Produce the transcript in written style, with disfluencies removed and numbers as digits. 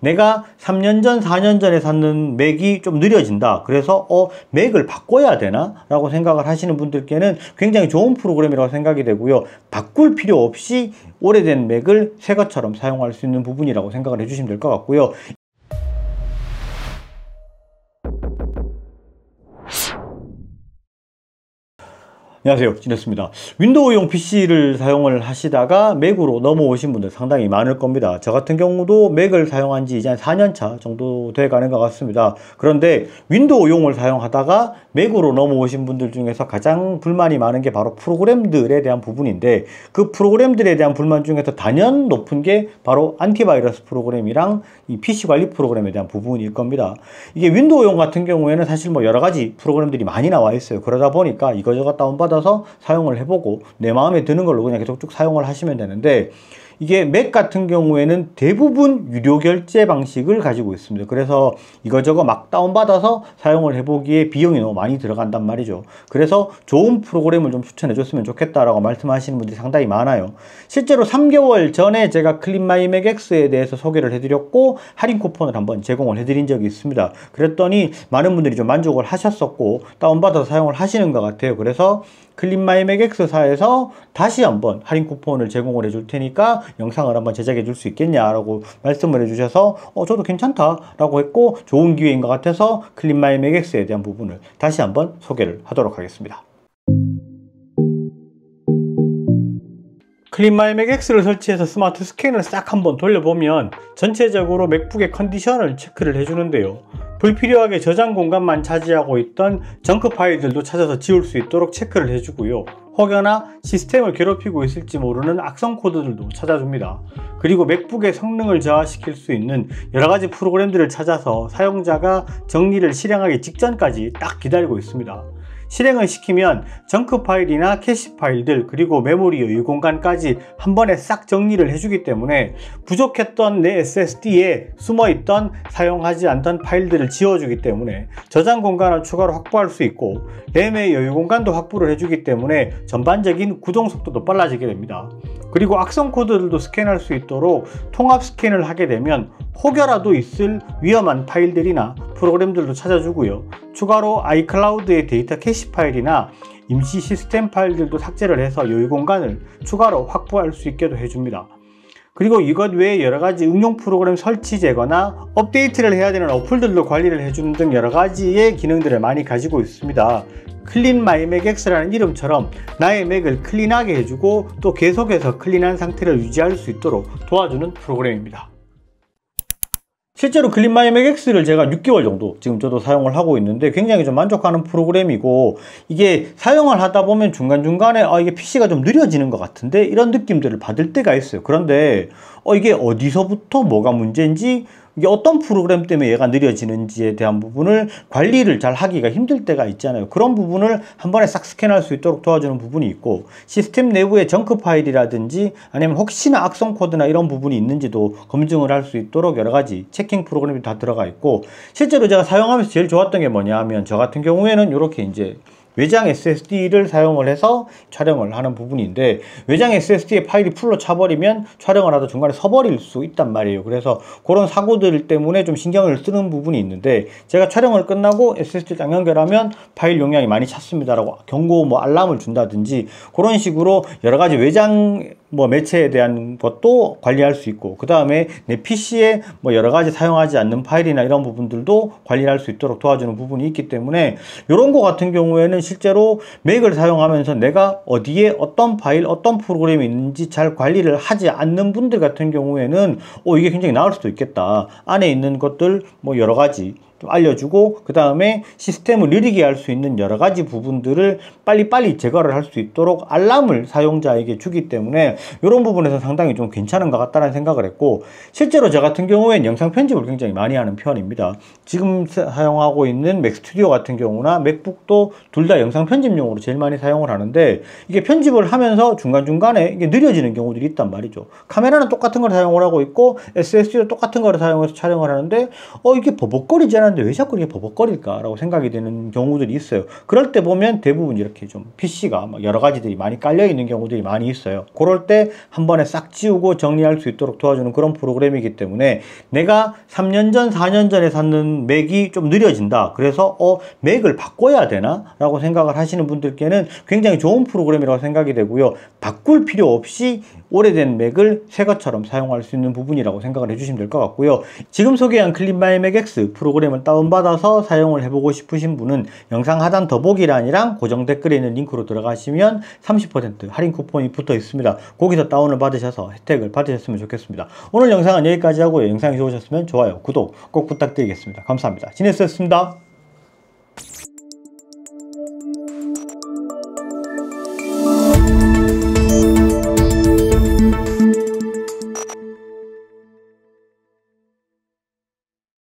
내가 3년 전, 4년 전에 샀는 맥이 좀 느려진다. 그래서 맥을 바꿔야 되나? 라고 생각을 하시는 분들께는 굉장히 좋은 프로그램이라고 생각이 되고요. 바꿀 필요 없이 오래된 맥을 새 것처럼 사용할 수 있는 부분이라고 생각을 해주시면 될 것 같고요. 안녕하세요, 진했습니다. 윈도우용 PC를 사용을 하시다가 맥으로 넘어오신 분들 상당히 많을 겁니다. 저 같은 경우도 맥을 사용한 지 이제 한 4년차 정도 돼 가는 것 같습니다. 그런데 윈도우용을 사용하다가 맥으로 넘어오신 분들 중에서 가장 불만이 많은 게 바로 프로그램들에 대한 부분인데, 그 프로그램들에 대한 불만 중에서 단연 높은 게 바로 안티바이러스 프로그램이랑 이 PC 관리 프로그램에 대한 부분일 겁니다. 이게 윈도우용 같은 경우에는 사실 뭐 여러 가지 프로그램들이 많이 나와 있어요. 그러다 보니까 이거저거 다운받아서 사용을 해보고 내 마음에 드는 걸로 그냥 계속 쭉 사용을 하시면 되는데, 이게 맥 같은 경우에는 대부분 유료 결제 방식을 가지고 있습니다. 그래서 이거저거 막 다운받아서 사용을 해보기에 비용이 너무 많이 들어간단 말이죠. 그래서 좋은 프로그램을 좀 추천해 줬으면 좋겠다라고 말씀하시는 분들이 상당히 많아요. 실제로 3개월 전에 제가 클린마이맥 X에 대해서 소개를 해드렸고 할인 쿠폰을 한번 제공을 해드린 적이 있습니다. 그랬더니 많은 분들이 좀 만족을 하셨었고 다운받아서 사용을 하시는 것 같아요. 그래서 클린마이맥 X사에서 다시 한번 할인 쿠폰을 제공을 해줄 테니까 영상을 한번 제작해 줄 수 있겠냐라고 말씀을 해주셔서 저도 괜찮다라고 했고 좋은 기회인 것 같아서 클린마이맥 X에 대한 부분을 다시 한번 소개를 하도록 하겠습니다. 클린마이맥 X를 설치해서 스마트 스캔을 싹 한번 돌려보면 전체적으로 맥북의 컨디션을 체크를 해주는데요. 불필요하게 저장 공간만 차지하고 있던 정크 파일들도 찾아서 지울 수 있도록 체크를 해주고요. 혹여나 시스템을 괴롭히고 있을지 모르는 악성 코드들도 찾아줍니다. 그리고 맥북의 성능을 저하시킬 수 있는 여러가지 프로그램들을 찾아서 사용자가 정리를 실행하기 직전까지 딱 기다리고 있습니다. 실행을 시키면 정크 파일이나 캐시 파일들 그리고 메모리 여유 공간까지 한 번에 싹 정리를 해주기 때문에 부족했던 내 SSD에 숨어있던 사용하지 않던 파일들을 지워주기 때문에 저장 공간을 추가로 확보할 수 있고 램의 여유 공간도 확보를 해주기 때문에 전반적인 구동 속도도 빨라지게 됩니다. 그리고 악성 코드들도 스캔할 수 있도록 통합 스캔을 하게 되면 혹여라도 있을 위험한 파일들이나 프로그램들도 찾아주고요. 추가로 아이클라우드의 데이터 캐시 파일이나 임시 시스템 파일들도 삭제를 해서 여유 공간을 추가로 확보할 수 있게도 해줍니다. 그리고 이것 외에 여러가지 응용 프로그램 설치제거나 업데이트를 해야 되는 어플들도 관리를 해주는 등 여러가지의 기능들을 많이 가지고 있습니다. 클린마이맥 X라는 이름처럼 나의 맥을 클린하게 해주고 또 계속해서 클린한 상태를 유지할 수 있도록 도와주는 프로그램입니다. 실제로 클린마이맥 X를 제가 6개월 정도 지금 저도 사용을 하고 있는데 굉장히 좀 만족하는 프로그램이고, 이게 사용을 하다 보면 중간중간에 이게 PC가 좀 느려지는 것 같은데 이런 느낌들을 받을 때가 있어요. 그런데 이게 어디서부터 뭐가 문제인지, 이게 어떤 프로그램 때문에 얘가 느려지는지에 대한 부분을 관리를 잘 하기가 힘들 때가 있잖아요. 그런 부분을 한 번에 싹 스캔할 수 있도록 도와주는 부분이 있고, 시스템 내부의 정크 파일이라든지 아니면 혹시나 악성 코드나 이런 부분이 있는지도 검증을 할 수 있도록 여러가지 체킹 프로그램이 다 들어가 있고, 실제로 제가 사용하면서 제일 좋았던 게 뭐냐 하면 저 같은 경우에는 이렇게 이제 외장 SSD를 사용을 해서 촬영을 하는 부분인데, 외장 SSD에 파일이 풀로 차버리면 촬영을 하다 중간에 서버릴 수 있단 말이에요. 그래서 그런 사고들 때문에 좀 신경을 쓰는 부분이 있는데, 제가 촬영을 끝나고 SSD 딱 연결하면 파일 용량이 많이 찼습니다라고 경고 알람을 준다든지 그런 식으로 여러가지 외장 매체에 대한 것도 관리할 수 있고, 그 다음에 내 PC에 여러가지 사용하지 않는 파일이나 이런 부분들도 관리할 수 있도록 도와주는 부분이 있기 때문에, 이런 거 같은 경우에는 실제로 맥을 사용하면서 내가 어디에 어떤 파일, 어떤 프로그램이 있는지 잘 관리를 하지 않는 분들 같은 경우에는 이게 굉장히 나을 수도 있겠다. 안에 있는 것들 여러가지 좀 알려주고, 그 다음에 시스템을 느리게 할 수 있는 여러가지 부분들을 빨리빨리 제거를 할 수 있도록 알람을 사용자에게 주기 때문에 이런 부분에서 상당히 좀 괜찮은 것 같다는 생각을 했고, 실제로 저 같은 경우에는 영상 편집을 굉장히 많이 하는 편입니다. 지금 사용하고 있는 맥 스튜디오 같은 경우나 맥북도 둘 다 영상 편집용으로 제일 많이 사용을 하는데, 이게 편집을 하면서 중간중간에 이게 느려지는 경우들이 있단 말이죠. 카메라는 똑같은 걸 사용을 하고 있고 SSD도 똑같은 걸 사용해서 촬영을 하는데 이게 버벅거리지 않은 사람들이 왜 자꾸 이렇게 버벅거릴까라고 생각이 되는 경우들이 있어요. 그럴 때 보면 대부분 이렇게 좀 PC가 여러 가지들이 많이 깔려 있는 경우들이 많이 있어요. 그럴 때 한 번에 싹 지우고 정리할 수 있도록 도와주는 그런 프로그램이기 때문에 내가 3년 전, 4년 전에 샀는 맥이 좀 느려진다. 그래서 맥을 바꿔야 되나? 라고 생각을 하시는 분들께는 굉장히 좋은 프로그램이라고 생각이 되고요. 바꿀 필요 없이 오래된 맥을 새 것처럼 사용할 수 있는 부분이라고 생각을 해주시면 될 것 같고요. 지금 소개한 클린마이맥 X 프로그램을 다운받아서 사용을 해보고 싶으신 분은 영상 하단 더보기란이랑 고정 댓글에 있는 링크로 들어가시면 30% 할인 쿠폰이 붙어 있습니다. 거기서 다운을 받으셔서 혜택을 받으셨으면 좋겠습니다. 오늘 영상은 여기까지 하고요. 영상이 좋으셨으면 좋아요, 구독 꼭 부탁드리겠습니다. 감사합니다. 지네스였습니다.